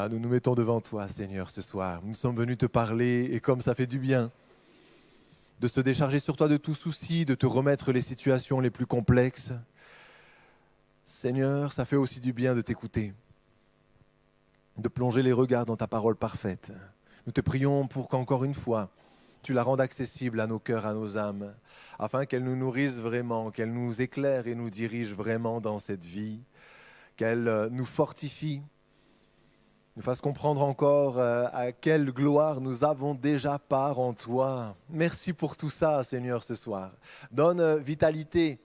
Alléluia, nous nous mettons devant toi, Seigneur, ce soir. Nous sommes venus te parler et comme ça fait du bien de se décharger sur toi de tout souci, de te remettre les situations les plus complexes. Seigneur, ça fait aussi du bien de t'écouter, de plonger les regards dans ta parole parfaite. Nous te prions pour qu'encore une fois, tu la rendes accessible à nos cœurs, à nos âmes, afin qu'elle nous nourrisse vraiment, qu'elle nous éclaire et nous dirige vraiment dans cette vie, qu'elle nous fortifie, nous fasse comprendre encore à quelle gloire nous avons déjà part en toi. Merci pour tout ça, Seigneur, ce soir. Donne vitalité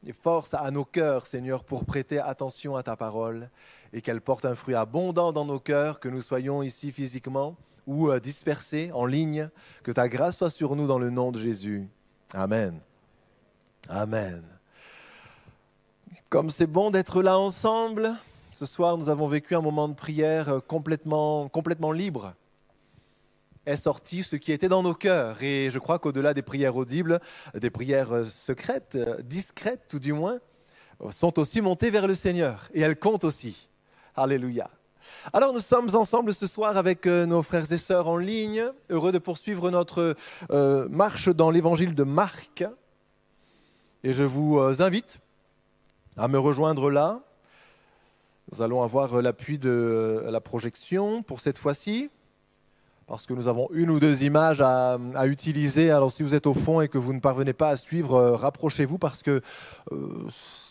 et force à nos cœurs, Seigneur, pour prêter attention à ta parole et qu'elle porte un fruit abondant dans nos cœurs, que nous soyons ici physiquement ou dispersés en ligne. Que ta grâce soit sur nous dans le nom de Jésus. Amen. Amen. Comme c'est bon d'être là ensemble, ce soir nous avons vécu un moment de prière complètement libre. Est sorti ce qui était dans nos cœurs. Et je crois qu'au-delà des prières audibles, des prières secrètes, discrètes tout du moins, sont aussi montées vers le Seigneur. Et elles comptent aussi. Alléluia. Alors nous sommes ensemble ce soir avec nos frères et sœurs en ligne, heureux de poursuivre notre marche dans l'évangile de Marc. Et je vous invite à me rejoindre là. Nous allons avoir l'appui de la projection pour cette fois-ci, parce que nous avons une ou deux images à utiliser. Alors si vous êtes au fond et que vous ne parvenez pas à suivre, rapprochez-vous, parce qu'il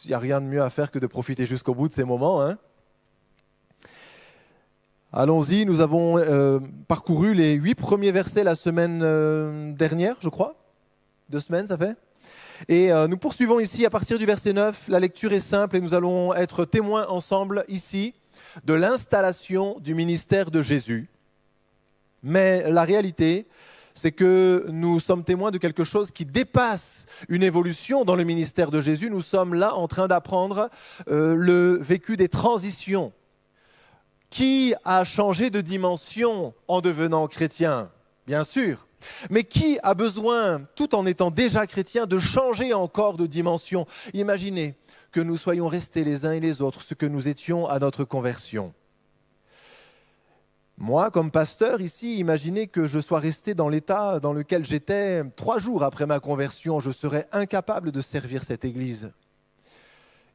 n'y a rien de mieux à faire que de profiter jusqu'au bout de ces moments, hein. Allons-y, nous avons parcouru les 8 premiers versets la semaine dernière, je crois. 2 semaines, ça fait. Et nous poursuivons ici à partir du verset 9. La lecture est simple et nous allons être témoins ensemble ici de l'installation du ministère de Jésus. Mais la réalité, c'est que nous sommes témoins de quelque chose qui dépasse une évolution dans le ministère de Jésus. Nous sommes là en train d'apprendre le vécu des transitions. Qui a changé de dimension en devenant chrétien? Bien sûr. Mais qui a besoin, tout en étant déjà chrétien, de changer encore de dimension? Imaginez que nous soyons restés les uns et les autres ce que nous étions à notre conversion. Moi, comme pasteur ici, imaginez que je sois resté dans l'état dans lequel j'étais 3 jours après ma conversion. Je serais incapable de servir cette église.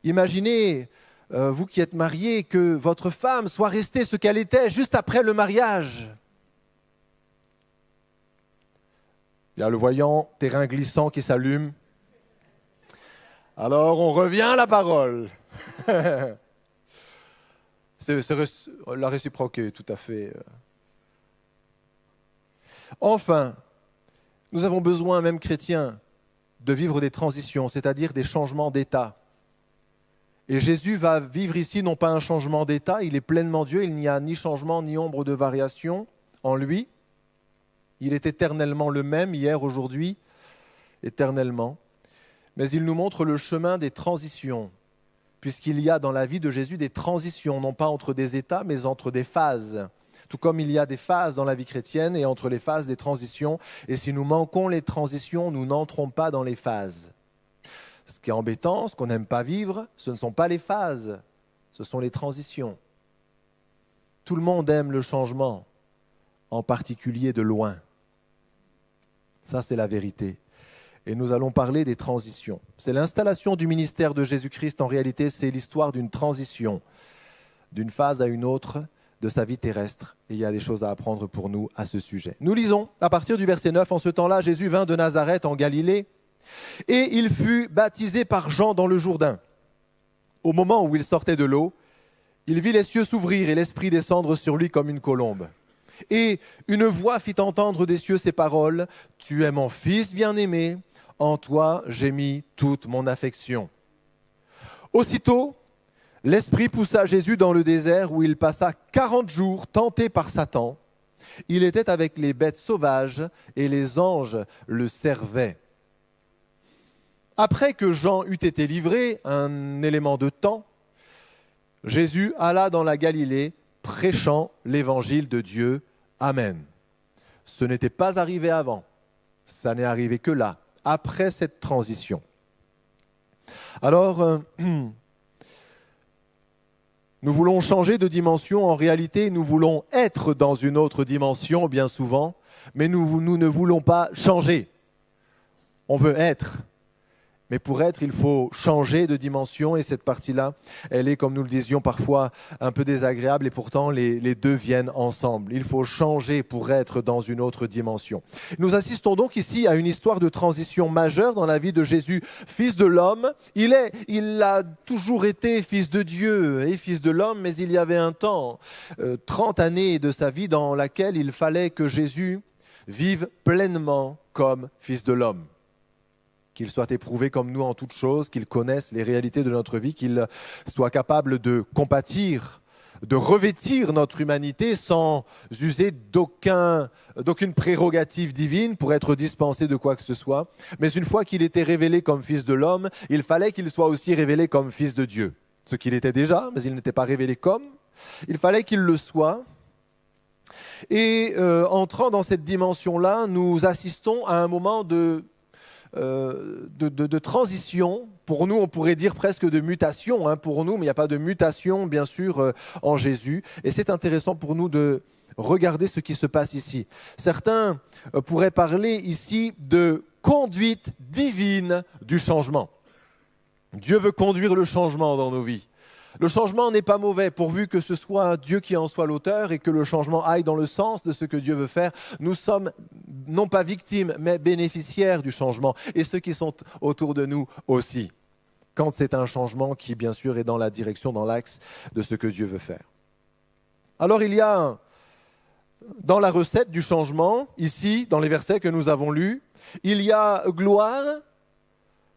Imaginez, vous qui êtes mariés, que votre femme soit restée ce qu'elle était juste après le mariage. Il y a le voyant terrain glissant qui s'allume. Alors, on revient à la parole. C'est la réciproque est tout à fait. Enfin, nous avons besoin, même chrétiens, de vivre des transitions, c'est-à-dire des changements d'état. Et Jésus va vivre ici non pas un changement d'état, il est pleinement Dieu, il n'y a ni changement ni ombre de variation en lui. Il est éternellement le même, hier, aujourd'hui, éternellement. Mais il nous montre le chemin des transitions, puisqu'il y a dans la vie de Jésus des transitions, non pas entre des états, mais entre des phases. Tout comme il y a des phases dans la vie chrétienne et entre les phases des transitions. Et si nous manquons les transitions, nous n'entrons pas dans les phases. Ce qui est embêtant, ce qu'on n'aime pas vivre, ce ne sont pas les phases, ce sont les transitions. Tout le monde aime le changement, en particulier de loin. Ça, c'est la vérité. Et nous allons parler des transitions. C'est l'installation du ministère de Jésus-Christ. En réalité, c'est l'histoire d'une transition, d'une phase à une autre de sa vie terrestre. Et il y a des choses à apprendre pour nous à ce sujet. Nous lisons à partir du verset 9. En ce temps-là, Jésus vint de Nazareth en Galilée et il fut baptisé par Jean dans le Jourdain. Au moment où il sortait de l'eau, il vit les cieux s'ouvrir et l'Esprit descendre sur lui comme une colombe. Et une voix fit entendre des cieux ces paroles : « Tu es mon Fils bien-aimé, en toi j'ai mis toute mon affection. » Aussitôt, l'Esprit poussa Jésus dans le désert où il passa 40 jours tenté par Satan. Il était avec les bêtes sauvages et les anges le servaient. Après que Jean eut été livré, un élément de temps, Jésus alla dans la Galilée prêchant l'évangile de Dieu. Amen. Ce n'était pas arrivé avant, ça n'est arrivé que là, après cette transition. Alors, Nous voulons changer de dimension. En réalité, nous voulons être dans une autre dimension, bien souvent, mais nous ne voulons pas changer. On veut être. Mais pour être, il faut changer de dimension et cette partie-là, elle est, comme nous le disions, parfois un peu désagréable et pourtant les deux viennent ensemble. Il faut changer pour être dans une autre dimension. Nous assistons donc ici à une histoire de transition majeure dans la vie de Jésus, fils de l'homme. Il a toujours été fils de Dieu et fils de l'homme, mais il y avait un temps, 30 années de sa vie dans laquelle il fallait que Jésus vive pleinement comme fils de l'homme. Qu'il soit éprouvé comme nous en toutes choses, qu'il connaisse les réalités de notre vie, qu'il soit capable de compatir, de revêtir notre humanité sans user d'aucune prérogative divine pour être dispensé de quoi que ce soit. Mais une fois qu'il était révélé comme fils de l'homme, il fallait qu'il soit aussi révélé comme fils de Dieu. Ce qu'il était déjà, mais il n'était pas révélé comme. Il fallait qu'il le soit. Et entrant dans cette dimension-là, nous assistons à un moment de transition. Pour nous, on pourrait dire presque de mutation, pour nous, mais il n'y a pas de mutation, bien sûr, en Jésus. Et c'est intéressant pour nous de regarder ce qui se passe ici. Certains pourraient parler ici de conduite divine du changement. Dieu veut conduire le changement dans nos vies. Le changement n'est pas mauvais, pourvu que ce soit Dieu qui en soit l'auteur et que le changement aille dans le sens de ce que Dieu veut faire. Nous sommes non pas victimes, mais bénéficiaires du changement, et ceux qui sont autour de nous aussi, quand c'est un changement qui, bien sûr, est dans la direction, dans l'axe de ce que Dieu veut faire. Alors il y a, dans la recette du changement, ici, dans les versets que nous avons lus, il y a gloire,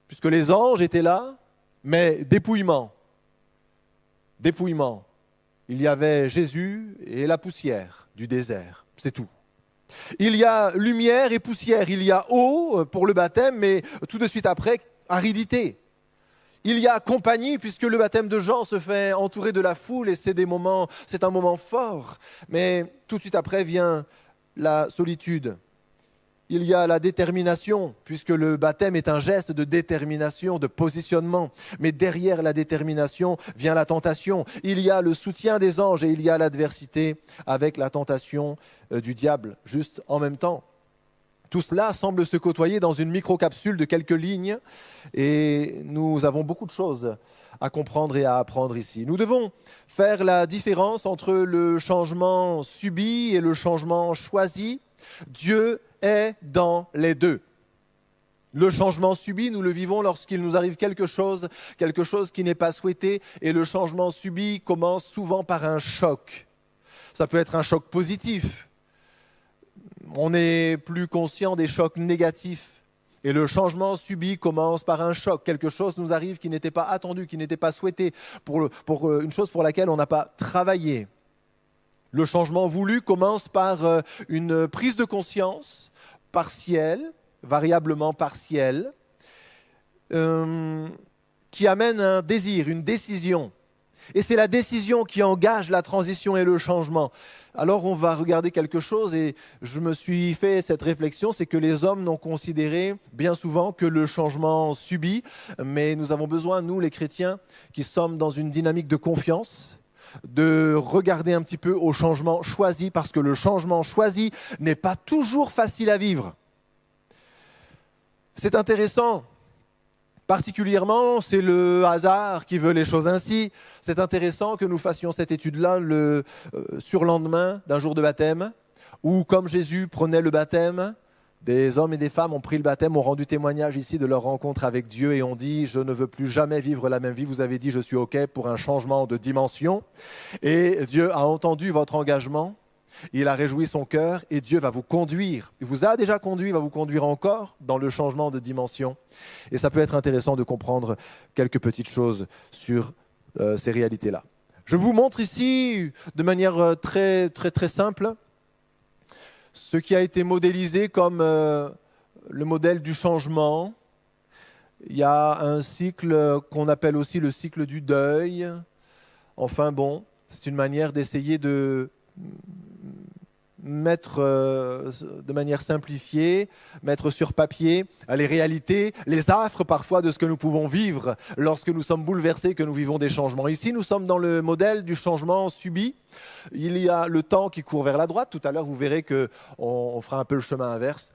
puisque les anges étaient là, mais dépouillement. Dépouillement. Il y avait Jésus et la poussière du désert, c'est tout. Il y a lumière et poussière, il y a eau pour le baptême, mais tout de suite après, aridité. Il y a compagnie, puisque le baptême de Jean se fait entourer de la foule et c'est un moment fort. Mais tout de suite après vient la solitude. Il y a la détermination, puisque le baptême est un geste de détermination, de positionnement. Mais derrière la détermination vient la tentation. Il y a le soutien des anges et il y a l'adversité avec la tentation du diable, juste en même temps. Tout cela semble se côtoyer dans une microcapsule de quelques lignes et nous avons beaucoup de choses à comprendre et à apprendre ici. Nous devons faire la différence entre le changement subi et le changement choisi. Dieu est dans les deux. Le changement subi, nous le vivons lorsqu'il nous arrive quelque chose qui n'est pas souhaité, et le changement subi commence souvent par un choc. Ça peut être un choc positif. On n'est plus conscient des chocs négatifs. Et le changement subi commence par un choc. Quelque chose nous arrive qui n'était pas attendu, qui n'était pas souhaité, pour une chose pour laquelle on n'a pas travaillé. Le changement voulu commence par une prise de conscience partielle, variablement partielle, qui amène un désir, une décision. Et c'est la décision qui engage la transition et le changement. Alors on va regarder quelque chose et je me suis fait cette réflexion, c'est que les hommes n'ont considéré bien souvent que le changement subi, mais nous avons besoin, nous les chrétiens, qui sommes dans une dynamique de confiance, de regarder un petit peu au changement choisi, parce que le changement choisi n'est pas toujours facile à vivre. C'est intéressant. Particulièrement, c'est le hasard qui veut les choses ainsi. C'est intéressant que nous fassions cette étude-là le surlendemain d'un jour de baptême, où, comme Jésus prenait le baptême, des hommes et des femmes ont pris le baptême, ont rendu témoignage ici de leur rencontre avec Dieu et ont dit « Je ne veux plus jamais vivre la même vie. Vous avez dit « Je suis OK pour un changement de dimension. » Et Dieu a entendu votre engagement. Il a réjoui son cœur et Dieu va vous conduire. Il vous a déjà conduit, il va vous conduire encore dans le changement de dimension. Et ça peut être intéressant de comprendre quelques petites choses sur ces réalités-là. Je vous montre ici, de manière très, très, très simple, ce qui a été modélisé comme le modèle du changement. Il y a un cycle qu'on appelle aussi le cycle du deuil. Enfin bon, c'est une manière d'essayer de mettre de manière simplifiée, mettre sur papier les réalités, les affres parfois de ce que nous pouvons vivre lorsque nous sommes bouleversés, que nous vivons des changements. Ici, nous sommes dans le modèle du changement subi. Il y a le temps qui court vers la droite. Tout à l'heure, vous verrez qu'on fera un peu le chemin inverse.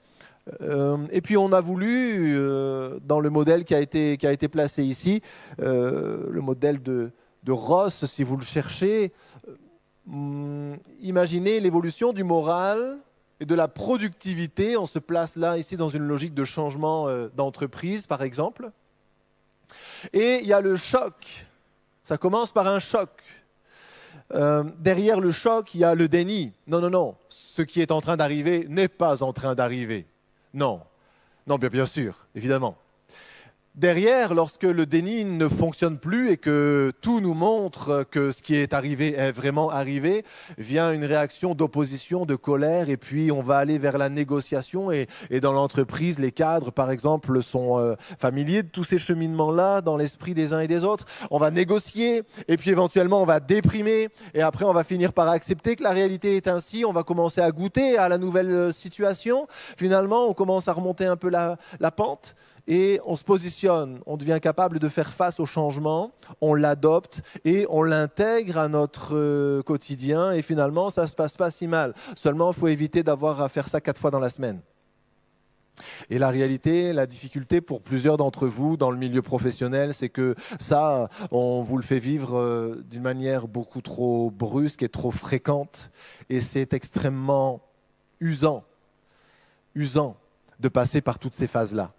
Et puis on a voulu, dans le modèle qui a été placé ici, le modèle de Ross, si vous le cherchez, imaginez l'évolution du moral et de la productivité. On se place là, ici, dans une logique de changement d'entreprise, par exemple. Et il y a le choc. Ça commence par un choc. Derrière le choc, il y a le déni. Non, non, non. Ce qui est en train d'arriver n'est pas en train d'arriver. Non. Non, bien sûr, évidemment. Derrière, lorsque le déni ne fonctionne plus et que tout nous montre que ce qui est arrivé est vraiment arrivé, vient une réaction d'opposition, de colère, et puis on va aller vers la négociation. Et dans l'entreprise, les cadres, par exemple, sont familiers de tous ces cheminements-là dans l'esprit des uns et des autres. On va négocier, et puis éventuellement on va déprimer, et après on va finir par accepter que la réalité est ainsi. On va commencer à goûter à la nouvelle situation. Finalement, on commence à remonter un peu la pente. Et on se positionne, on devient capable de faire face au changement, on l'adopte et on l'intègre à notre quotidien. Et finalement, ça ne se passe pas si mal. Seulement, il faut éviter d'avoir à faire ça 4 fois dans la semaine. Et la réalité, la difficulté pour plusieurs d'entre vous dans le milieu professionnel, c'est que ça, on vous le fait vivre d'une manière beaucoup trop brusque et trop fréquente. Et c'est extrêmement usant de passer par toutes ces phases-là.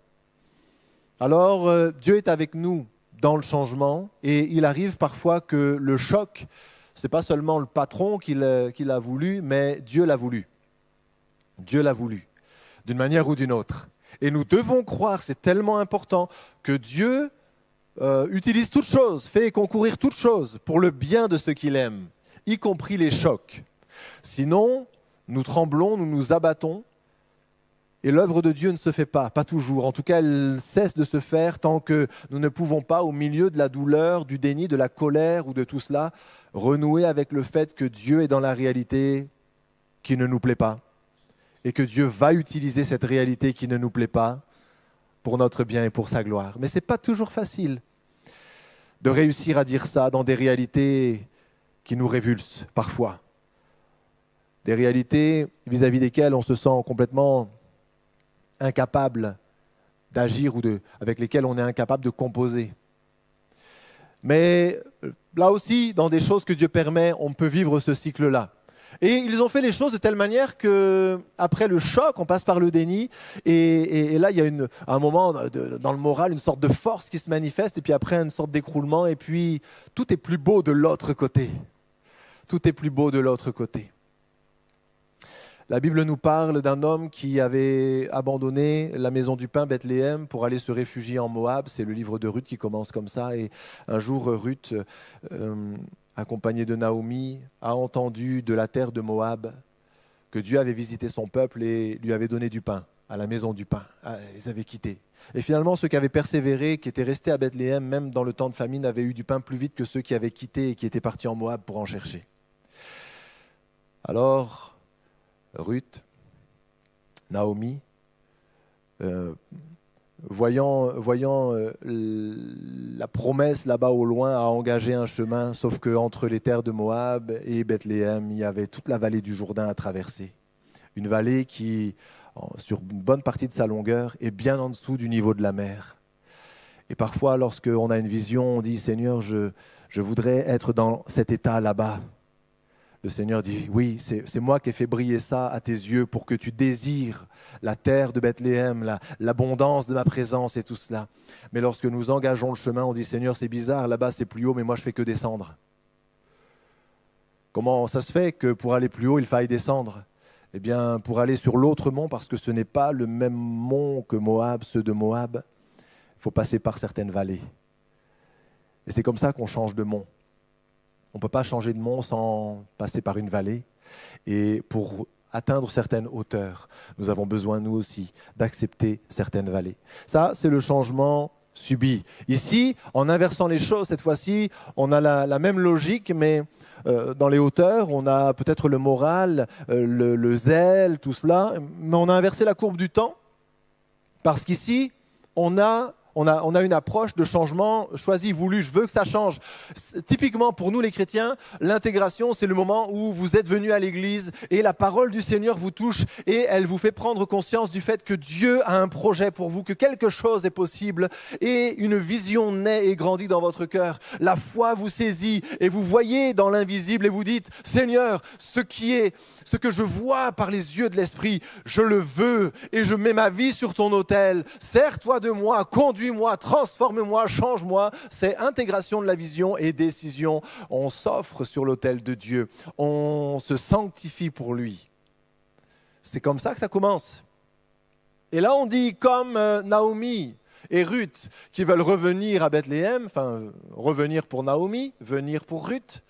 Alors, Dieu est avec nous dans le changement et il arrive parfois que le choc, ce n'est pas seulement le patron qui l'a voulu, mais Dieu l'a voulu. Dieu l'a voulu, d'une manière ou d'une autre. Et nous devons croire, c'est tellement important, que Dieu utilise toutes choses, fait concourir toutes choses pour le bien de ceux qu'il aime, y compris les chocs. Sinon, nous tremblons, nous nous abattons. Et l'œuvre de Dieu ne se fait pas toujours. En tout cas, elle cesse de se faire tant que nous ne pouvons pas, au milieu de la douleur, du déni, de la colère ou de tout cela, renouer avec le fait que Dieu est dans la réalité qui ne nous plaît pas et que Dieu va utiliser cette réalité qui ne nous plaît pas pour notre bien et pour sa gloire. Mais ce n'est pas toujours facile de réussir à dire ça dans des réalités qui nous révulsent parfois. Des réalités vis-à-vis desquelles on se sent complètement incapable d'agir ou avec lesquels on est incapable de composer. Mais là aussi, dans des choses que Dieu permet, on peut vivre ce cycle-là. Et ils ont fait les choses de telle manière qu'après le choc, on passe par le déni. Et là, il y a à un moment dans le moral, une sorte de force qui se manifeste. Et puis après, une sorte d'écroulement. Et puis, tout est plus beau de l'autre côté. Tout est plus beau de l'autre côté. La Bible nous parle d'un homme qui avait abandonné la maison du pain, Bethléem, pour aller se réfugier en Moab. C'est le livre de Ruth qui commence comme ça. Et un jour, Ruth, accompagnée de Naomi, a entendu de la terre de Moab que Dieu avait visité son peuple et lui avait donné du pain, à la maison du pain. Ils avaient quitté. Et finalement, ceux qui avaient persévéré, qui étaient restés à Bethléem, même dans le temps de famine, avaient eu du pain plus vite que ceux qui avaient quitté et qui étaient partis en Moab pour en chercher. Alors, Ruth, Naomi, voyant la promesse là-bas au loin, a engagé un chemin, sauf qu'entre les terres de Moab et Bethléem, il y avait toute la vallée du Jourdain à traverser. Une vallée qui, sur une bonne partie de sa longueur, est bien en dessous du niveau de la mer. Et parfois, lorsqu'on a une vision, on dit « Seigneur, je voudrais être dans cet état là-bas ». Le Seigneur dit, oui, c'est moi qui ai fait briller ça à tes yeux pour que tu désires la terre de Bethléem, l'abondance de ma présence et tout cela. Mais lorsque nous engageons le chemin, on dit, Seigneur, c'est bizarre, là-bas c'est plus haut, mais moi je fais que descendre. Comment ça se fait que pour aller plus haut, il faille descendre? Eh bien, pour aller sur l'autre mont, parce que ce n'est pas le même mont que Moab, ceux de Moab, il faut passer par certaines vallées. Et c'est comme ça qu'on change de mont. On ne peut pas changer de mont sans passer par une vallée. Et pour atteindre certaines hauteurs, nous avons besoin, nous aussi, d'accepter certaines vallées. Ça, c'est le changement subit. Ici, en inversant les choses, cette fois-ci, on a la même logique, mais dans les hauteurs, on a peut-être le moral, le zèle, tout cela, mais on a inversé la courbe du temps, parce qu'ici, on a une approche de changement choisi, voulu. Je veux que ça change. Typiquement, pour nous les chrétiens, l'intégration, c'est le moment où vous êtes venus à l'église et la parole du Seigneur vous touche et elle vous fait prendre conscience du fait que Dieu a un projet pour vous, que quelque chose est possible et une vision naît et grandit dans votre cœur. La foi vous saisit et vous voyez dans l'invisible et vous dites, Seigneur, ce que je vois par les yeux de l'Esprit, je le veux et je mets ma vie sur ton autel. Sers-toi de moi, conduis-moi, transforme-moi, change-moi. C'est intégration de la vision et décision. On s'offre sur l'autel de Dieu. On se sanctifie pour lui. C'est comme ça que ça commence. Et là, on dit comme Naomi et Ruth qui veulent revenir à Bethléem, enfin revenir pour Naomi, venir pour Ruth.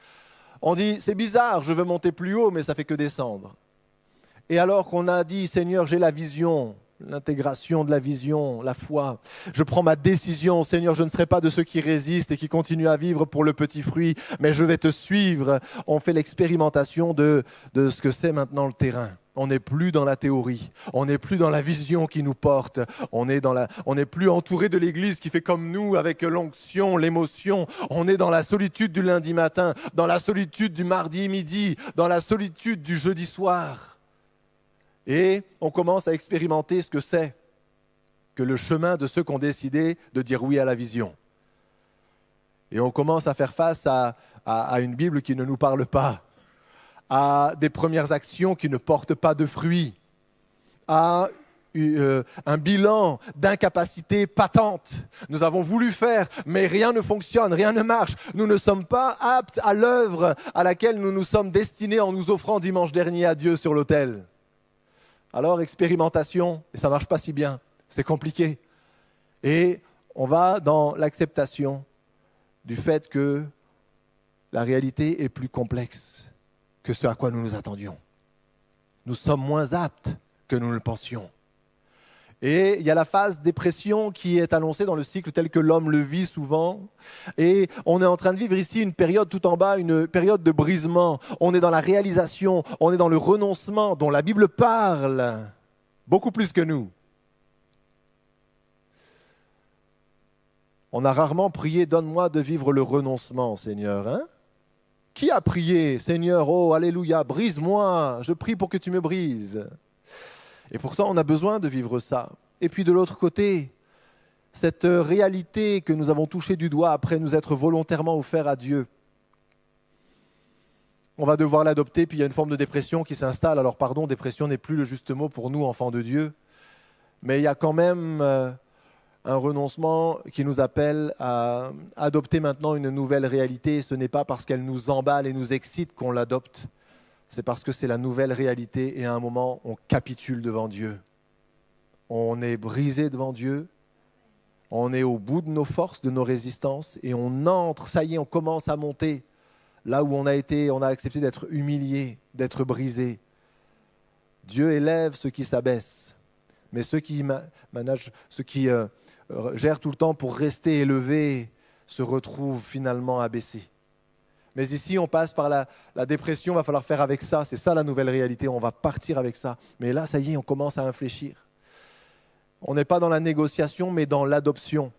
On dit, c'est bizarre, je veux monter plus haut, mais ça fait que descendre. Et alors qu'on a dit, Seigneur, j'ai la vision, l'intégration de la vision, la foi. Je prends ma décision, Seigneur, je ne serai pas de ceux qui résistent et qui continuent à vivre pour le petit fruit, mais je vais te suivre. On fait l'expérimentation de ce que c'est maintenant le terrain. On n'est plus dans la théorie, on n'est plus dans la vision qui nous porte, on n'est plus entouré de l'Église qui fait comme nous avec l'onction, l'émotion. On est dans la solitude du lundi matin, dans la solitude du mardi midi, dans la solitude du jeudi soir. Et on commence à expérimenter ce que c'est que le chemin de ceux qui ont décidé de dire oui à la vision. Et on commence à faire face à une Bible qui ne nous parle pas, à des premières actions qui ne portent pas de fruits, à un bilan d'incapacité patente. Nous avons voulu faire, mais rien ne fonctionne, rien ne marche. Nous ne sommes pas aptes à l'œuvre à laquelle nous nous sommes destinés en nous offrant dimanche dernier à Dieu sur l'autel. Alors, expérimentation, et ça ne marche pas si bien, c'est compliqué. Et on va dans l'acceptation du fait que la réalité est plus complexe que ce à quoi nous nous attendions. Nous sommes moins aptes que nous le pensions. Et il y a la phase dépression qui est annoncée dans le cycle tel que l'homme le vit souvent. Et on est en train de vivre ici une période tout en bas, une période de brisement. On est dans la réalisation, on est dans le renoncement dont la Bible parle beaucoup plus que nous. On a rarement prié « Donne-moi de vivre le renoncement, Seigneur ». Hein? Qui a prié « Seigneur, oh, alléluia, brise-moi, je prie pour que tu me brises ». Et pourtant, on a besoin de vivre ça. Et puis de l'autre côté, cette réalité que nous avons touchée du doigt après nous être volontairement offert à Dieu, on va devoir l'adopter, puis il y a une forme de dépression qui s'installe. Alors pardon, dépression n'est plus le juste mot pour nous, enfants de Dieu, mais il y a quand même un renoncement qui nous appelle à adopter maintenant une nouvelle réalité. Et ce n'est pas parce qu'elle nous emballe et nous excite qu'on l'adopte. C'est parce que c'est la nouvelle réalité et à un moment, on capitule devant Dieu. On est brisé devant Dieu, on est au bout de nos forces, de nos résistances et on entre, ça y est, on commence à monter. Là où on a accepté d'être humilié, d'être brisé. Dieu élève ceux qui s'abaissent, mais ceux qui gèrent tout le temps pour rester élevés se retrouvent finalement abaissés. Mais ici, on passe par la dépression, il va falloir faire avec ça. C'est ça la nouvelle réalité, on va partir avec ça. Mais là, ça y est, on commence à infléchir. On n'est pas dans la négociation, mais dans l'adoption.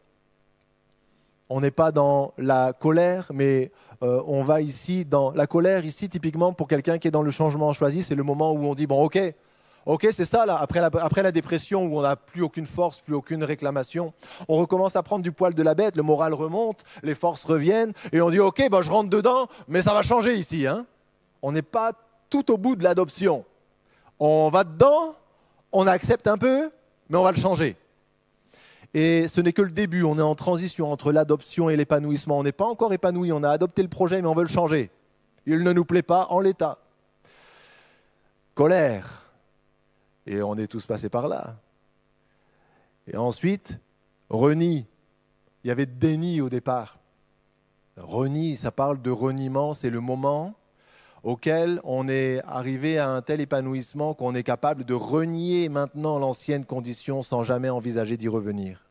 On n'est pas dans la colère, mais on va ici dans la colère. Ici, typiquement, pour quelqu'un qui est dans le changement choisi, c'est le moment où on dit, bon, ok, c'est ça, là, après la dépression où on n'a plus aucune force, plus aucune réclamation, on recommence à prendre du poil de la bête, le moral remonte, les forces reviennent, et on dit, ok, je rentre dedans, mais ça va changer ici. Hein. On n'est pas tout au bout de l'adoption. On va dedans, on accepte un peu, mais on va le changer. Et ce n'est que le début, on est en transition entre l'adoption et l'épanouissement. On n'est pas encore épanoui, on a adopté le projet, mais on veut le changer. Il ne nous plaît pas en l'état. Colère. Et on est tous passés par là. Et ensuite, renie. Il y avait déni au départ. Renie, ça parle de reniement, c'est le moment auquel on est arrivé à un tel épanouissement qu'on est capable de renier maintenant l'ancienne condition sans jamais envisager d'y revenir.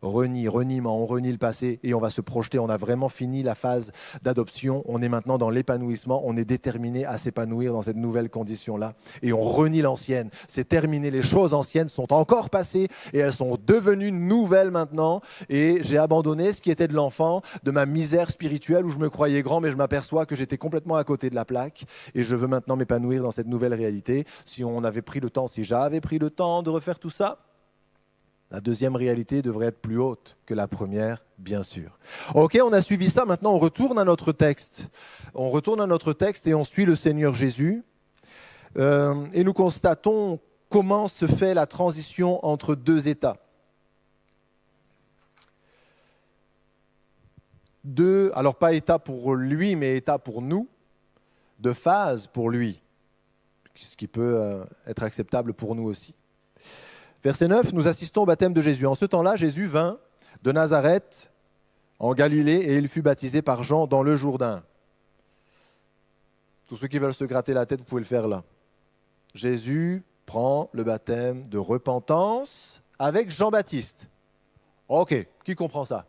Reniement, on renie le passé et on va se projeter. On a vraiment fini la phase d'adoption. On est maintenant dans l'épanouissement. On est déterminé à s'épanouir dans cette nouvelle condition-là. Et on renie l'ancienne. C'est terminé. Les choses anciennes sont encore passées et elles sont devenues nouvelles maintenant. Et j'ai abandonné ce qui était de l'enfant, de ma misère spirituelle où je me croyais grand, mais je m'aperçois que j'étais complètement à côté de la plaque. Et je veux maintenant m'épanouir dans cette nouvelle réalité. Si j'avais pris le temps de refaire tout ça, la deuxième réalité devrait être plus haute que la première, bien sûr. Ok, on a suivi ça. Maintenant, on retourne à notre texte. On retourne à notre texte et on suit le Seigneur Jésus. Et nous constatons comment se fait la transition entre deux états. Alors pas état pour lui, mais état pour nous. De phase pour lui. Ce qui peut être acceptable pour nous aussi. Verset 9, nous assistons au baptême de Jésus. En ce temps-là, Jésus vint de Nazareth en Galilée et il fut baptisé par Jean dans le Jourdain. Tous ceux qui veulent se gratter la tête, vous pouvez le faire là. Jésus prend le baptême de repentance avec Jean-Baptiste. Ok, qui comprend ça?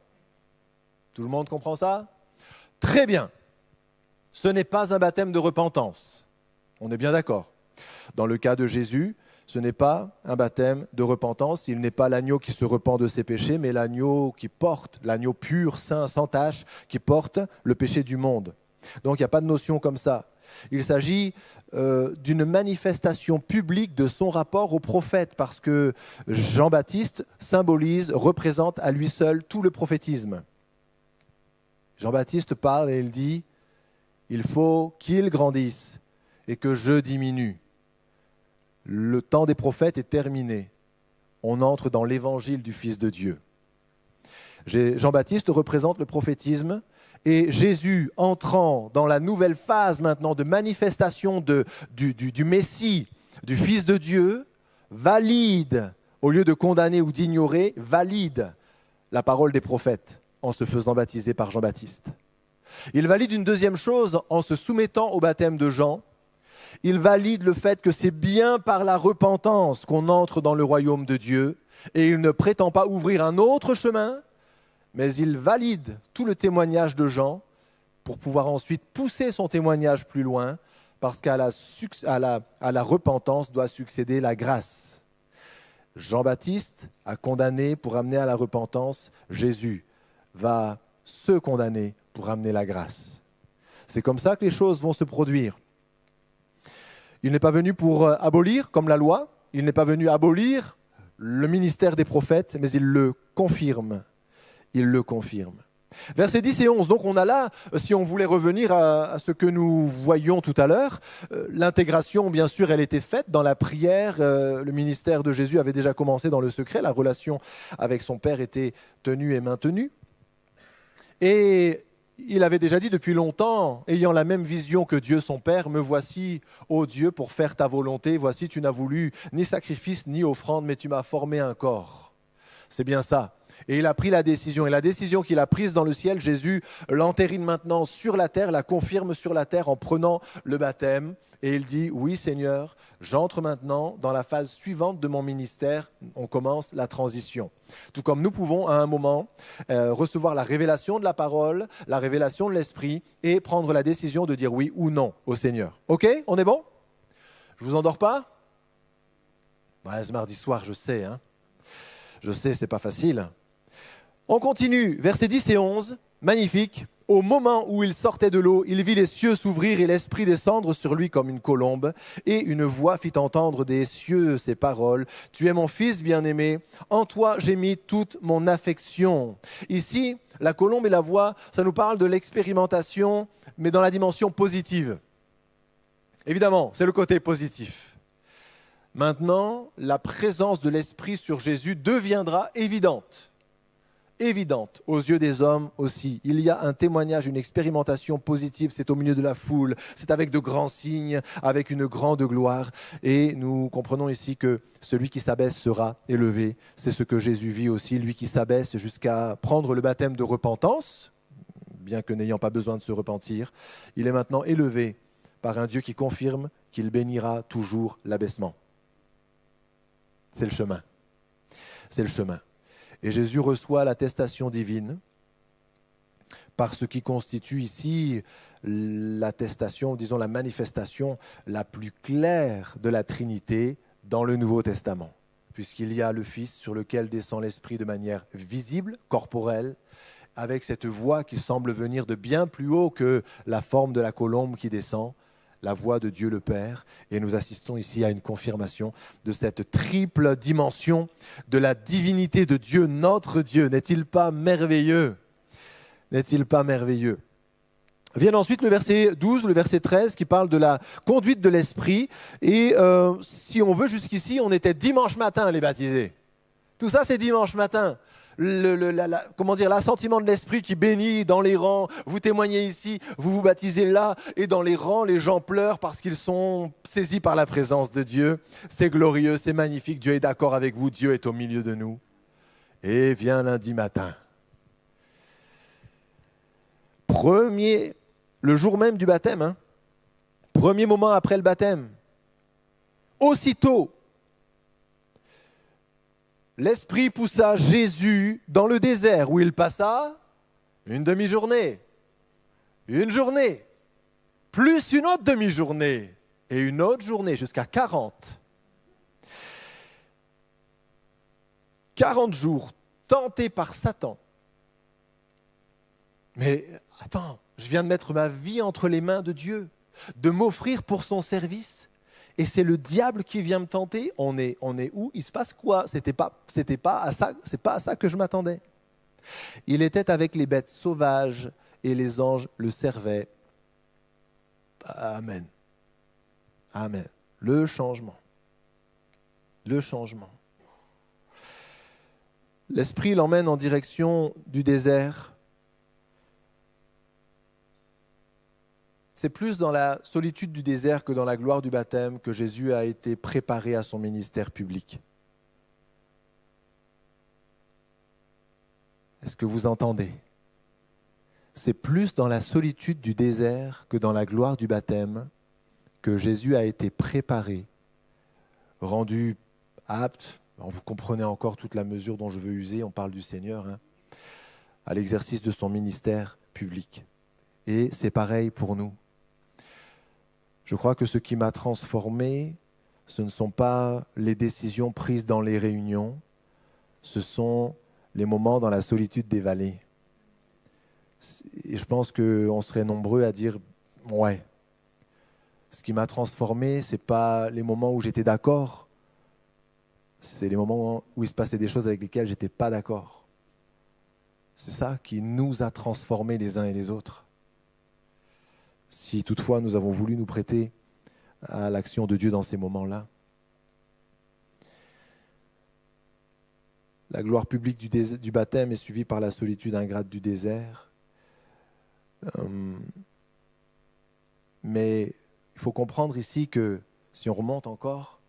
Tout le monde comprend ça? Très bien. Ce n'est pas un baptême de repentance. On est bien d'accord. Dans le cas de Jésus, ce n'est pas un baptême de repentance, il n'est pas l'agneau qui se repent de ses péchés, mais l'agneau qui porte, l'agneau pur, saint, sans tache, qui porte le péché du monde. Donc il n'y a pas de notion comme ça. Il s'agit d'une manifestation publique de son rapport au prophète, parce que Jean-Baptiste symbolise, représente à lui seul tout le prophétisme. Jean-Baptiste parle et il dit « Il faut qu'il grandisse et que je diminue ». Le temps des prophètes est terminé. On entre dans l'évangile du Fils de Dieu. Jean-Baptiste représente le prophétisme et Jésus, entrant dans la nouvelle phase maintenant de manifestation du Messie, du Fils de Dieu, valide, au lieu de condamner ou d'ignorer, valide la parole des prophètes en se faisant baptiser par Jean-Baptiste. Il valide une deuxième chose en se soumettant au baptême de Jean. Il valide le fait que c'est bien par la repentance qu'on entre dans le royaume de Dieu et il ne prétend pas ouvrir un autre chemin, mais il valide tout le témoignage de Jean pour pouvoir ensuite pousser son témoignage plus loin parce qu'à la repentance doit succéder la grâce. Jean-Baptiste a condamné pour amener à la repentance, Jésus va se condamner pour amener la grâce. C'est comme ça que les choses vont se produire. Il n'est pas venu pour abolir, comme la loi, il n'est pas venu abolir le ministère des prophètes, mais il le confirme. Il le confirme. Versets 10 et 11, donc on a là, si on voulait revenir à ce que nous voyions tout à l'heure, l'intégration, bien sûr, elle était faite dans la prière, le ministère de Jésus avait déjà commencé dans le secret, la relation avec son Père était tenue et maintenue. Et il avait déjà dit depuis longtemps, ayant la même vision que Dieu son Père, « Me voici, ô Dieu, pour faire ta volonté. Voici, tu n'as voulu ni sacrifice ni offrande, mais tu m'as formé un corps. » C'est bien ça. Et il a pris la décision. Et la décision qu'il a prise dans le ciel, Jésus l'entérine maintenant sur la terre, la confirme sur la terre en prenant le baptême. Et il dit, oui Seigneur, j'entre maintenant dans la phase suivante de mon ministère. On commence la transition. Tout comme nous pouvons à un moment recevoir la révélation de la parole, la révélation de l'Esprit et prendre la décision de dire oui ou non au Seigneur. Ok, on est bon? Je vous endors pas? Ouais, c'est mardi soir, je sais. Je sais, c'est pas facile. On continue, versets 10 et 11, magnifique. Au moment où il sortait de l'eau, il vit les cieux s'ouvrir et l'Esprit descendre sur lui comme une colombe. Et une voix fit entendre des cieux ces paroles. « Tu es mon Fils bien-aimé, en toi j'ai mis toute mon affection. » Ici, la colombe et la voix, ça nous parle de l'expérimentation, mais dans la dimension positive. Évidemment, c'est le côté positif. Maintenant, la présence de l'Esprit sur Jésus deviendra évidente aux yeux des hommes aussi. Il y a un témoignage, une expérimentation positive, c'est au milieu de la foule, c'est avec de grands signes, avec une grande gloire. Et nous comprenons ici que celui qui s'abaisse sera élevé. C'est ce que Jésus vit aussi, lui qui s'abaisse jusqu'à prendre le baptême de repentance, bien que n'ayant pas besoin de se repentir. Il est maintenant élevé par un Dieu qui confirme qu'il bénira toujours l'abaissement. C'est le chemin. C'est le chemin. Et Jésus reçoit l'attestation divine par ce qui constitue ici l'attestation, disons la manifestation la plus claire de la Trinité dans le Nouveau Testament, puisqu'il y a le Fils sur lequel descend l'Esprit de manière visible, corporelle, avec cette voix qui semble venir de bien plus haut que la forme de la colombe qui descend, la voix de Dieu le Père. Et nous assistons ici à une confirmation de cette triple dimension de la divinité de Dieu, notre Dieu. N'est-il pas merveilleux ? N'est-il pas merveilleux ? Vient ensuite le verset 12, le verset 13 qui parle de la conduite de l'Esprit. Et si on veut, jusqu'ici, on était dimanche matin les baptisés. Tout ça, c'est dimanche matin. L'assentiment de l'Esprit qui bénit dans les rangs. Vous témoignez ici, vous vous baptisez là. Et dans les rangs, les gens pleurent parce qu'ils sont saisis par la présence de Dieu. C'est glorieux, c'est magnifique. Dieu est d'accord avec vous. Dieu est au milieu de nous. Et vient lundi matin. Le jour même du baptême, premier moment après le baptême, aussitôt, l'Esprit poussa Jésus dans le désert où il passa une demi-journée, une journée, plus une autre demi-journée et une autre journée jusqu'à 40. 40 jours tentés par Satan. Mais attends, je viens de mettre ma vie entre les mains de Dieu, de m'offrir pour son service. Et c'est le diable qui vient me tenter. On est où ? Il se passe quoi ? C'est pas à ça que je m'attendais. Il était avec les bêtes sauvages et les anges le servaient. Amen. Amen. Le changement. Le changement. L'Esprit l'emmène en direction du désert. C'est plus dans la solitude du désert que dans la gloire du baptême que Jésus a été préparé à son ministère public. Est-ce que vous entendez ? C'est plus dans la solitude du désert que dans la gloire du baptême que Jésus a été préparé, rendu apte, vous comprenez encore toute la mesure dont je veux user, on parle du Seigneur, à l'exercice de son ministère public. Et c'est pareil pour nous. Je crois que ce qui m'a transformé, ce ne sont pas les décisions prises dans les réunions, ce sont les moments dans la solitude des vallées. Et je pense qu'on serait nombreux à dire « ouais ». Ce qui m'a transformé, ce n'est pas les moments où j'étais d'accord, c'est les moments où il se passait des choses avec lesquelles je n'étais pas d'accord. C'est ça qui nous a transformés les uns et les autres. Si toutefois nous avons voulu nous prêter à l'action de Dieu dans ces moments-là. La gloire publique du baptême est suivie par la solitude ingrate du désert. Mais il faut comprendre ici que, si on remonte encore,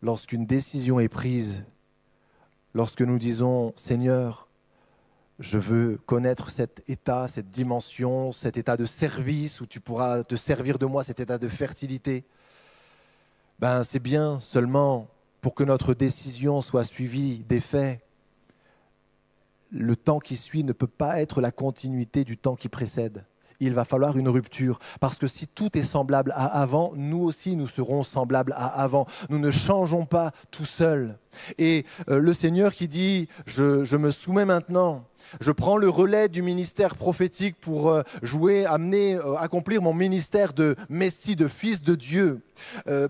lorsqu'une décision est prise, lorsque nous disons « Seigneur, je veux connaître cet état, cette dimension, cet état de service où tu pourras te servir de moi, cet état de fertilité. » C'est bien seulement pour que notre décision soit suivie des faits. Le temps qui suit ne peut pas être la continuité du temps qui précède. Il va falloir une rupture, parce que si tout est semblable à avant, nous aussi nous serons semblables à avant. Nous ne changeons pas tout seuls. Et le Seigneur qui dit « je me soumets maintenant », je prends le relais du ministère prophétique pour accomplir mon ministère de Messie, de Fils de Dieu.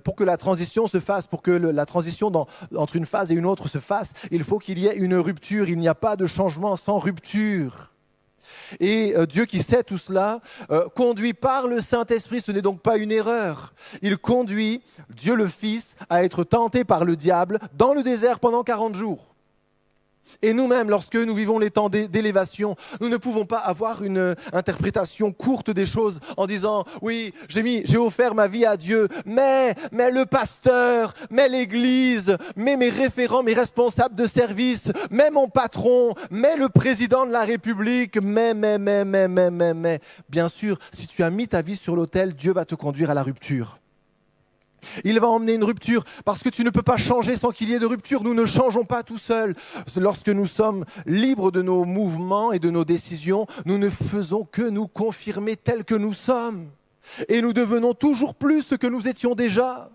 Pour que la transition se fasse, pour que la transition entre une phase et une autre se fasse, il faut qu'il y ait une rupture. Il n'y a pas de changement sans rupture. Et Dieu qui sait tout cela, conduit par le Saint-Esprit, ce n'est donc pas une erreur. Il conduit Dieu le Fils à être tenté par le diable dans le désert pendant 40 jours. Et nous-mêmes, lorsque nous vivons les temps d'élévation, nous ne pouvons pas avoir une interprétation courte des choses en disant « Oui, j'ai offert ma vie à Dieu, mais le pasteur, mais l'Église, mais mes référents, mes responsables de service, mais mon patron, mais le président de la République, mais. » Bien sûr, si tu as mis ta vie sur l'autel, Dieu va te conduire à la rupture. Il va emmener une rupture parce que tu ne peux pas changer sans qu'il y ait de rupture. Nous ne changeons pas tout seuls. Lorsque nous sommes libres de nos mouvements et de nos décisions, nous ne faisons que nous confirmer tels que nous sommes. Et nous devenons toujours plus ce que nous étions déjà.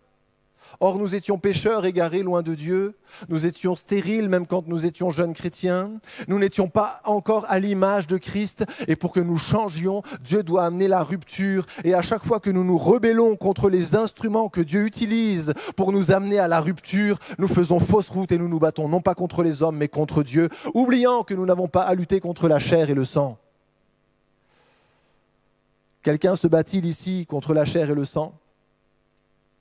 Or, nous étions pécheurs, égarés, loin de Dieu. Nous étions stériles, même quand nous étions jeunes chrétiens. Nous n'étions pas encore à l'image de Christ. Et pour que nous changions, Dieu doit amener la rupture. Et à chaque fois que nous nous rebellons contre les instruments que Dieu utilise pour nous amener à la rupture, nous faisons fausse route et nous nous battons non pas contre les hommes, mais contre Dieu, oubliant que nous n'avons pas à lutter contre la chair et le sang. Quelqu'un se bat-il ici contre la chair et le sang?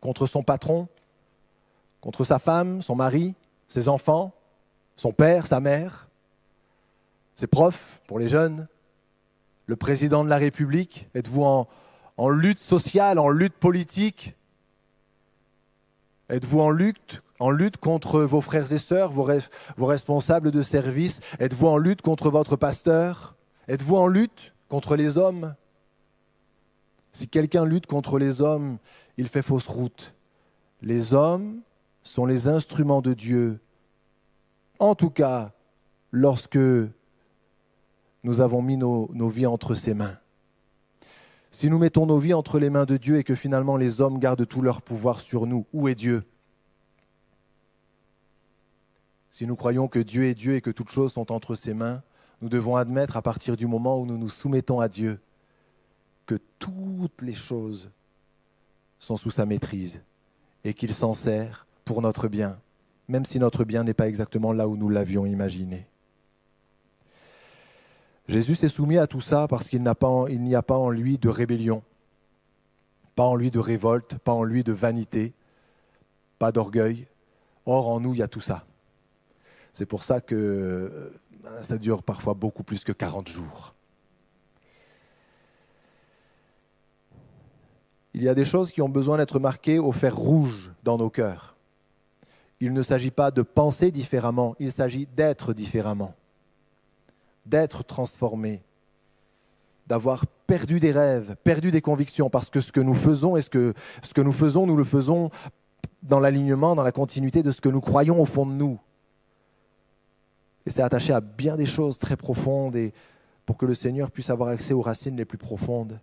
Contre son patron? Contre sa femme, son mari, ses enfants, son père, sa mère, ses profs pour les jeunes, le président de la République? Êtes-vous en lutte sociale, en lutte politique? Êtes-vous en lutte contre vos frères et sœurs, vos responsables de service? Êtes-vous en lutte contre votre pasteur? Êtes-vous en lutte contre les hommes? Si quelqu'un lutte contre les hommes, il fait fausse route. Les hommes sont les instruments de Dieu, en tout cas lorsque nous avons mis nos vies entre ses mains. Si nous mettons nos vies entre les mains de Dieu et que finalement les hommes gardent tout leur pouvoir sur nous, où est Dieu? Si nous croyons que Dieu est Dieu et que toutes choses sont entre ses mains, nous devons admettre à partir du moment où nous nous soumettons à Dieu que toutes les choses sont sous sa maîtrise et qu'il s'en sert pour notre bien, même si notre bien n'est pas exactement là où nous l'avions imaginé. Jésus s'est soumis à tout ça parce qu'il n'y a pas en lui de rébellion, pas en lui de révolte, pas en lui de vanité, pas d'orgueil. Or, en nous, il y a tout ça. C'est pour ça que ça dure parfois beaucoup plus que 40 jours. Il y a des choses qui ont besoin d'être marquées au fer rouge dans nos cœurs. Il ne s'agit pas de penser différemment, il s'agit d'être différemment, d'être transformé, d'avoir perdu des rêves, perdu des convictions, parce que ce que nous faisons et ce que nous faisons, nous le faisons dans l'alignement, dans la continuité de ce que nous croyons au fond de nous. Et c'est attaché à bien des choses très profondes, et pour que le Seigneur puisse avoir accès aux racines les plus profondes,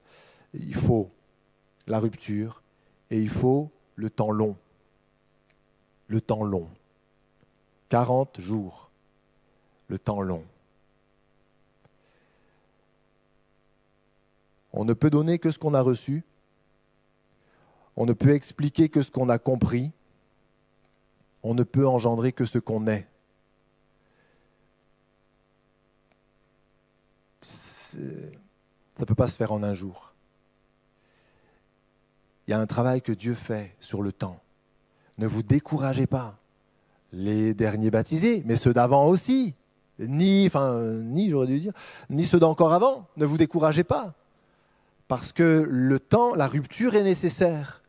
il faut la rupture et il faut le temps long. Le temps long. 40 jours. Le temps long. On ne peut donner que ce qu'on a reçu. On ne peut expliquer que ce qu'on a compris. On ne peut engendrer que ce qu'on est. Ça ne peut pas se faire en un jour. Il y a un travail que Dieu fait sur le temps. Ne vous découragez pas. Les derniers baptisés, mais ceux d'avant aussi, ni j'aurais dû dire, ni ceux d'encore avant, ne vous découragez pas. Parce que le temps, la rupture est nécessaire.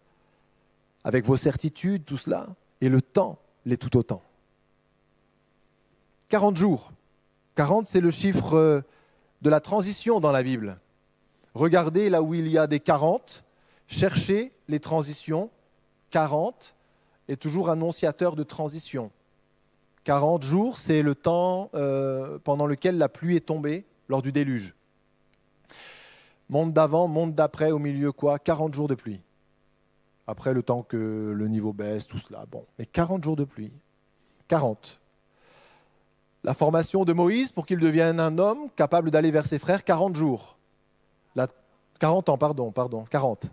Avec vos certitudes, tout cela, et le temps l'est tout autant. 40 jours. 40, c'est le chiffre de la transition dans la Bible. Regardez là où il y a des 40, cherchez les transitions. 40 est toujours annonciateur de transition. 40 jours, c'est le temps pendant lequel la pluie est tombée lors du déluge. Monde d'avant, monde d'après, au milieu quoi? 40 jours de pluie. Après le temps que le niveau baisse, tout cela. Bon, mais 40 jours de pluie. 40. La formation de Moïse pour qu'il devienne un homme capable d'aller vers ses frères, 40 jours. 40 ans, pardon, 40.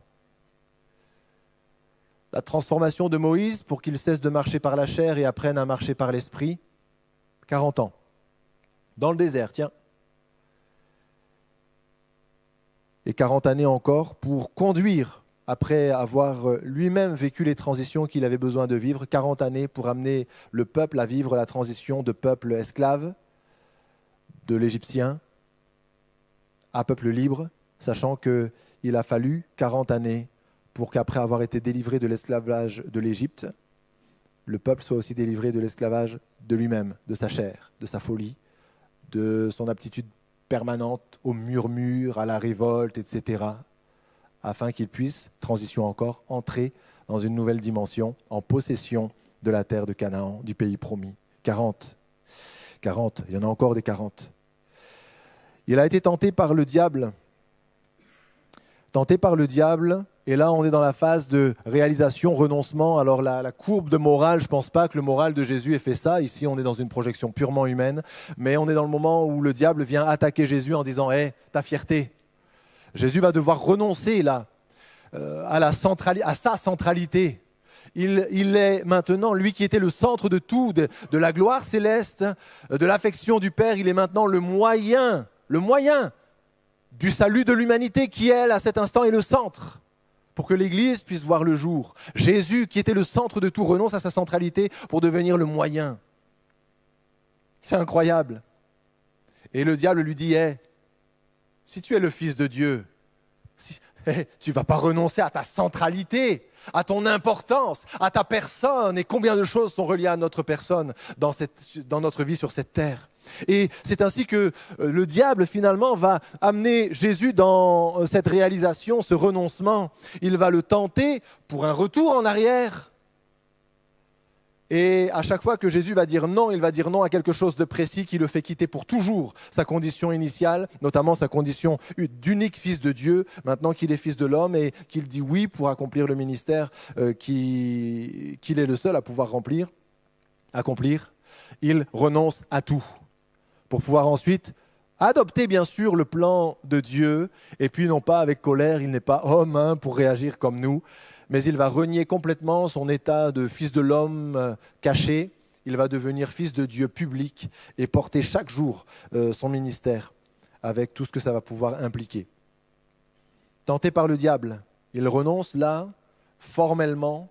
La transformation de Moïse pour qu'il cesse de marcher par la chair et apprenne à marcher par l'esprit, 40 ans. Dans le désert, tiens. Et 40 années encore pour conduire, après avoir lui-même vécu les transitions qu'il avait besoin de vivre, 40 années pour amener le peuple à vivre la transition de peuple esclave, de l'Égyptien, à peuple libre, sachant qu'il a fallu 40 années pour qu'après avoir été délivré de l'esclavage de l'Égypte, le peuple soit aussi délivré de l'esclavage de lui-même, de sa chair, de sa folie, de son aptitude permanente au murmure, à la révolte, etc., afin qu'il puisse, transition encore, entrer dans une nouvelle dimension, en possession de la terre de Canaan, du pays promis. 40, il y en a encore des 40. Il a été tenté par le diable, et là on est dans la phase de réalisation, renoncement. Alors la courbe de morale, je ne pense pas que le moral de Jésus ait fait ça. Ici on est dans une projection purement humaine, mais on est dans le moment où le diable vient attaquer Jésus en disant « Hé, ta fierté ». Jésus va devoir renoncer là à sa centralité. Il est maintenant, lui qui était le centre de tout, de la gloire céleste, de l'affection du Père, il est maintenant le moyen du salut de l'humanité qui, elle, à cet instant, est le centre pour que l'Église puisse voir le jour. Jésus, qui était le centre de tout, renonce à sa centralité pour devenir le moyen. C'est incroyable. Et le diable lui dit, si tu es le Fils de Dieu, tu ne vas pas renoncer à ta centralité, à ton importance, à ta personne. Et combien de choses sont reliées à notre personne dans notre vie sur cette terre. Et c'est ainsi que le diable, finalement, va amener Jésus dans cette réalisation, ce renoncement. Il va le tenter pour un retour en arrière. Et à chaque fois que Jésus va dire non, il va dire non à quelque chose de précis qui le fait quitter pour toujours sa condition initiale, notamment sa condition d'unique fils de Dieu, maintenant qu'il est fils de l'homme et qu'il dit oui pour accomplir le ministère qu'il est le seul à pouvoir accomplir. Il renonce à tout pour pouvoir ensuite adopter bien sûr le plan de Dieu et puis non pas avec colère, il n'est pas homme pour réagir comme nous, mais il va renier complètement son état de fils de l'homme caché. Il va devenir fils de Dieu public et porter chaque jour son ministère avec tout ce que ça va pouvoir impliquer. Tenté par le diable, il renonce là, formellement,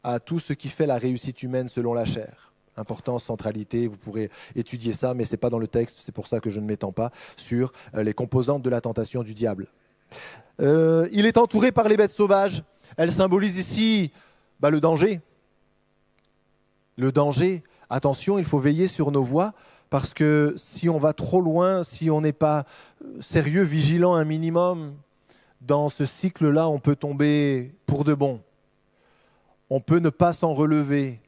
à tout ce qui fait la réussite humaine selon la chair. Importance, centralité, vous pourrez étudier ça, mais ce n'est pas dans le texte, c'est pour ça que je ne m'étends pas sur les composantes de la tentation du diable. Il est entouré par les bêtes sauvages. Elle symbolise ici le danger. Le danger, attention, il faut veiller sur nos voies, parce que si on va trop loin, si on n'est pas sérieux, vigilant un minimum, dans ce cycle-là, on peut tomber pour de bon. On peut ne pas s'en relever,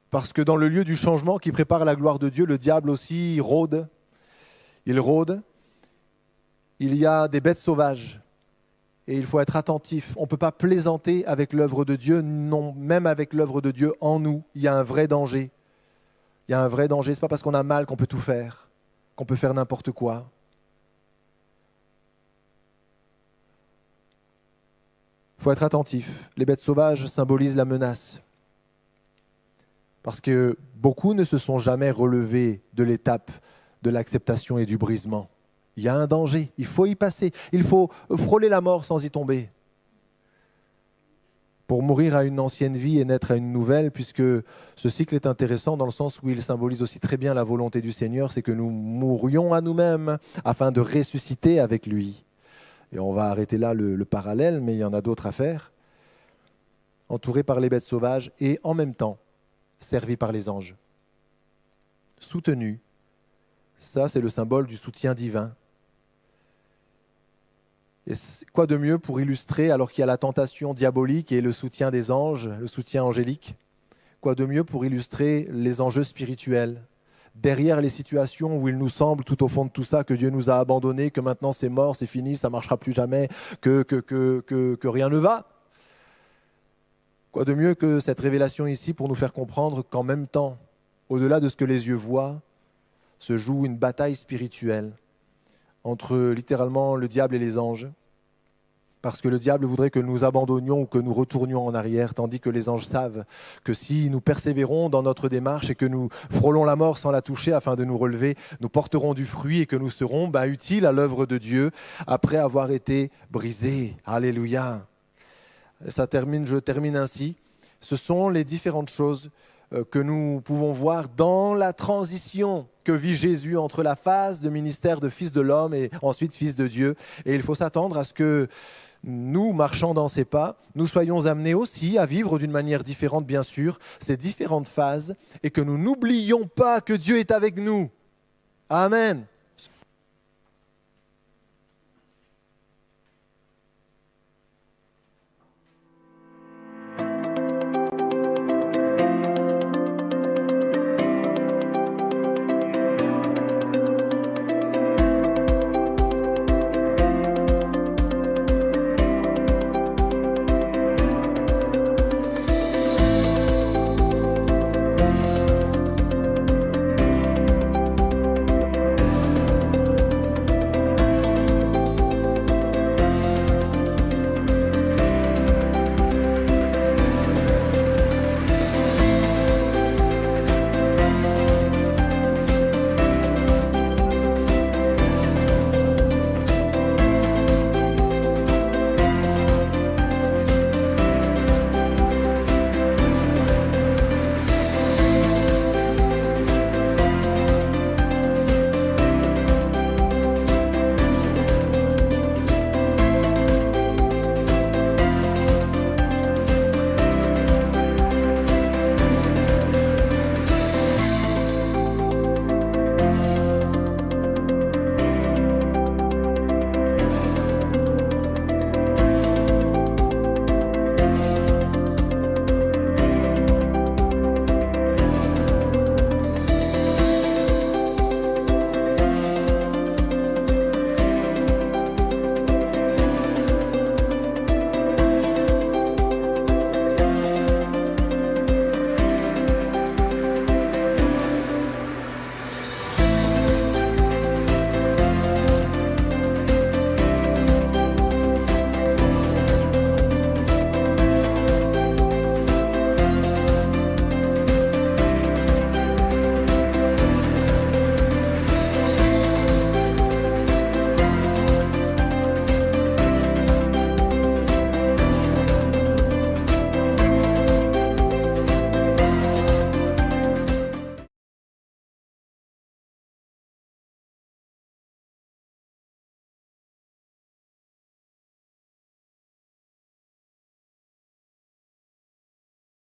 parce que dans le lieu du changement qui prépare la gloire de Dieu, le diable aussi rôde. Il rôde. Il y a des bêtes sauvages. Et il faut être attentif. On ne peut pas plaisanter avec l'œuvre de Dieu, non, même avec l'œuvre de Dieu en nous. Il y a un vrai danger. Il y a un vrai danger. Ce n'est pas parce qu'on a mal qu'on peut tout faire, qu'on peut faire n'importe quoi. Il faut être attentif. Les bêtes sauvages symbolisent la menace. Parce que beaucoup ne se sont jamais relevés de l'étape de l'acceptation et du brisement. Il y a un danger, il faut y passer. Il faut frôler la mort sans y tomber. Pour mourir à une ancienne vie et naître à une nouvelle, puisque ce cycle est intéressant dans le sens où il symbolise aussi très bien la volonté du Seigneur, c'est que nous mourions à nous-mêmes afin de ressusciter avec lui. Et on va arrêter là le parallèle, mais il y en a d'autres à faire. Entouré par les bêtes sauvages et en même temps servi par les anges. Soutenu, ça c'est le symbole du soutien divin. Et quoi de mieux pour illustrer, alors qu'il y a la tentation diabolique et le soutien des anges, le soutien angélique, quoi de mieux pour illustrer les enjeux spirituels, derrière les situations où il nous semble, tout au fond de tout ça, que Dieu nous a abandonnés, que maintenant c'est mort, c'est fini, ça ne marchera plus jamais, que rien ne va. Quoi de mieux que cette révélation ici pour nous faire comprendre qu'en même temps, au-delà de ce que les yeux voient, se joue une bataille spirituelle entre littéralement le diable et les anges, parce que le diable voudrait que nous abandonnions ou que nous retournions en arrière, tandis que les anges savent que si nous persévérons dans notre démarche et que nous frôlons la mort sans la toucher afin de nous relever, nous porterons du fruit et que nous serons utiles à l'œuvre de Dieu après avoir été brisés. Alléluia. Je termine ainsi. Ce sont les différentes choses que nous pouvons voir dans la transition que vit Jésus entre la phase de ministère de fils de l'homme et ensuite fils de Dieu. Et il faut s'attendre à ce que nous, marchant dans ces pas, nous soyons amenés aussi à vivre d'une manière différente, bien sûr, ces différentes phases et que nous n'oublions pas que Dieu est avec nous. Amen.